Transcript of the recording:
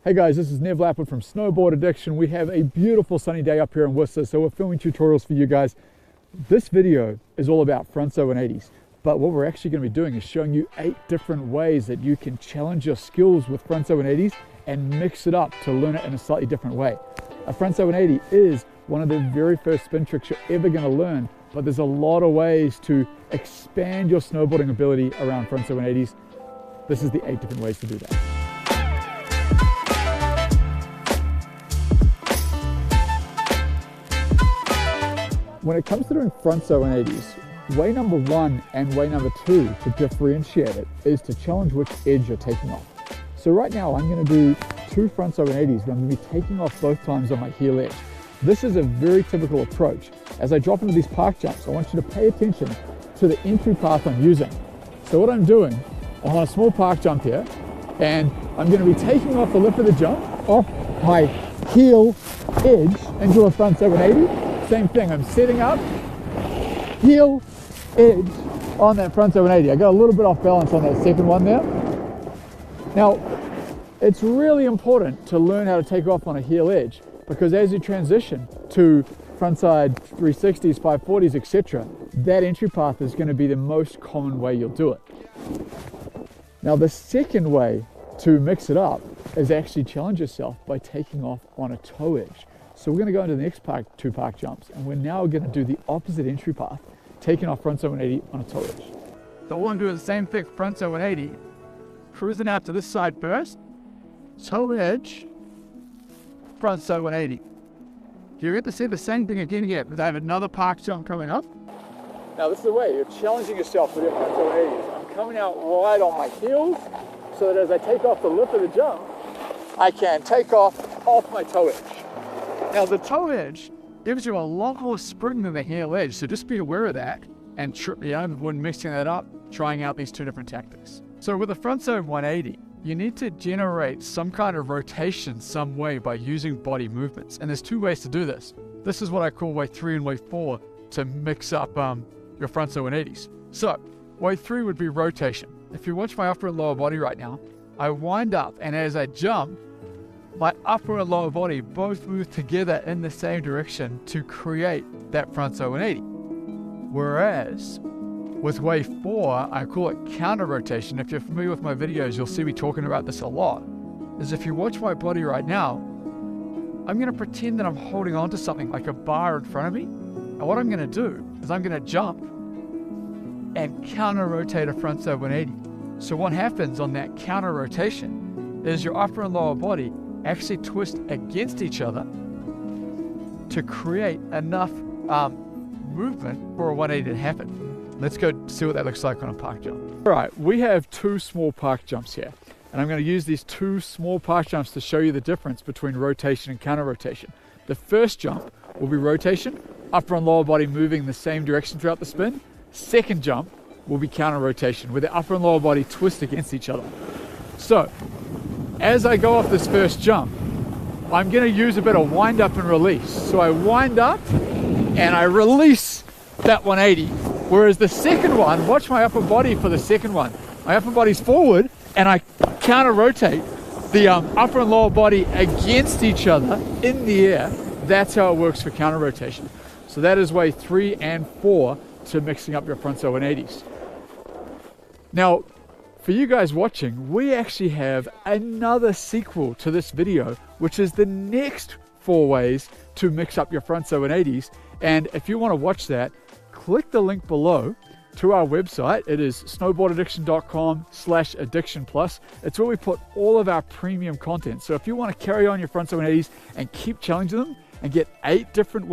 Hey guys, this is Nev Lapwood from Snowboard Addiction. We have a beautiful sunny day up here in Worcester, so we're filming tutorials for you guys. This video is all about frontside 180s, but what we're actually going to be doing is showing you 8 different ways that you can challenge your skills with frontside 180s and mix it up to learn it in a slightly different way. A frontside 180 is one of the very first spin tricks you're ever going to learn, but there's a lot of ways to expand your snowboarding ability around frontside 180s. This is the 8 different ways to do that. When it comes to doing frontside 180s, way number 1 and way number 2 to differentiate it is to challenge which edge you're taking off. So right now I'm going to do 2 frontside 180s, but I'm going to be taking off both times on my heel edge. This is a very typical approach. As I drop into these park jumps, I want you to pay attention to the entry path I'm using. So what I'm doing, I'm on a small park jump here, and I'm going to be taking off the lip of the jump off my heel edge into a frontside 180. Same thing, I'm setting up, heel, edge on that frontside 180. I got a little bit off balance on that second one there. Now, it's really important to learn how to take off on a heel edge, because as you transition to frontside 360s, 540s, etc., that entry path is going to be the most common way you'll do it. Now, the second way to mix it up is actually challenge yourself by taking off on a toe edge. So we're going to go into the next 2 park jumps, and we're now going to do the opposite entry path, taking off frontside 180 on a toe edge. So we're going to do the same thing, frontside 180, cruising out to this side first, toe edge, frontside 180. You're going to see the same thing again here, because I have another park jump coming up. Now this is the way, you're challenging yourself with your frontside 180s. I'm coming out right on my heels, so that as I take off the lip of the jump, I can take off my toe edge. Now the toe edge gives you a lot more spring than the heel edge, so just be aware of that. And when mixing that up, trying out these 2 different tactics. So with a frontside 180, you need to generate some kind of rotation some way by using body movements. And there's 2 ways to do this. This is what I call way 3 and way 4 to mix up your frontside 180s. So way 3 would be rotation. If you watch my upper and lower body right now, I wind up, and as I jump, my upper and lower body both move together in the same direction to create that frontside 180. Whereas with way 4, I call it counter rotation. If you're familiar with my videos, you'll see me talking about this a lot. Is if you watch my body right now, I'm going to pretend that I'm holding on to something like a bar in front of me. And what I'm going to do is I'm going to jump and counter rotate a frontside 180. So what happens on that counter rotation is your upper and lower body actually twist against each other to create enough movement for a 180 to happen. Let's go see what that looks like on a park jump. All right, we have 2 small park jumps here, and I'm going to use these 2 small park jumps to show you the difference between rotation and counter rotation. The first jump will be rotation, upper and lower body moving in the same direction throughout the spin. Second jump will be counter rotation, where the upper and lower body twist against each other. So as I go off this first jump, I'm going to use a bit of wind up and release. So I wind up and I release that 180. Whereas the second one, watch my upper body for the second one. My upper body's forward and I counter rotate the upper and lower body against each other in the air. That's how it works for counter rotation. So that is way 3 and 4 to mixing up your frontside 180s. Now, for you guys watching, we actually have another sequel to this video, which is the next 4 ways to mix up your frontside 180s. And if you want to watch that, click the link below to our website. It is snowboardaddiction.com/addiction+. It's where we put all of our premium content. So if you want to carry on your frontside 180s and keep challenging them and get 8 different ways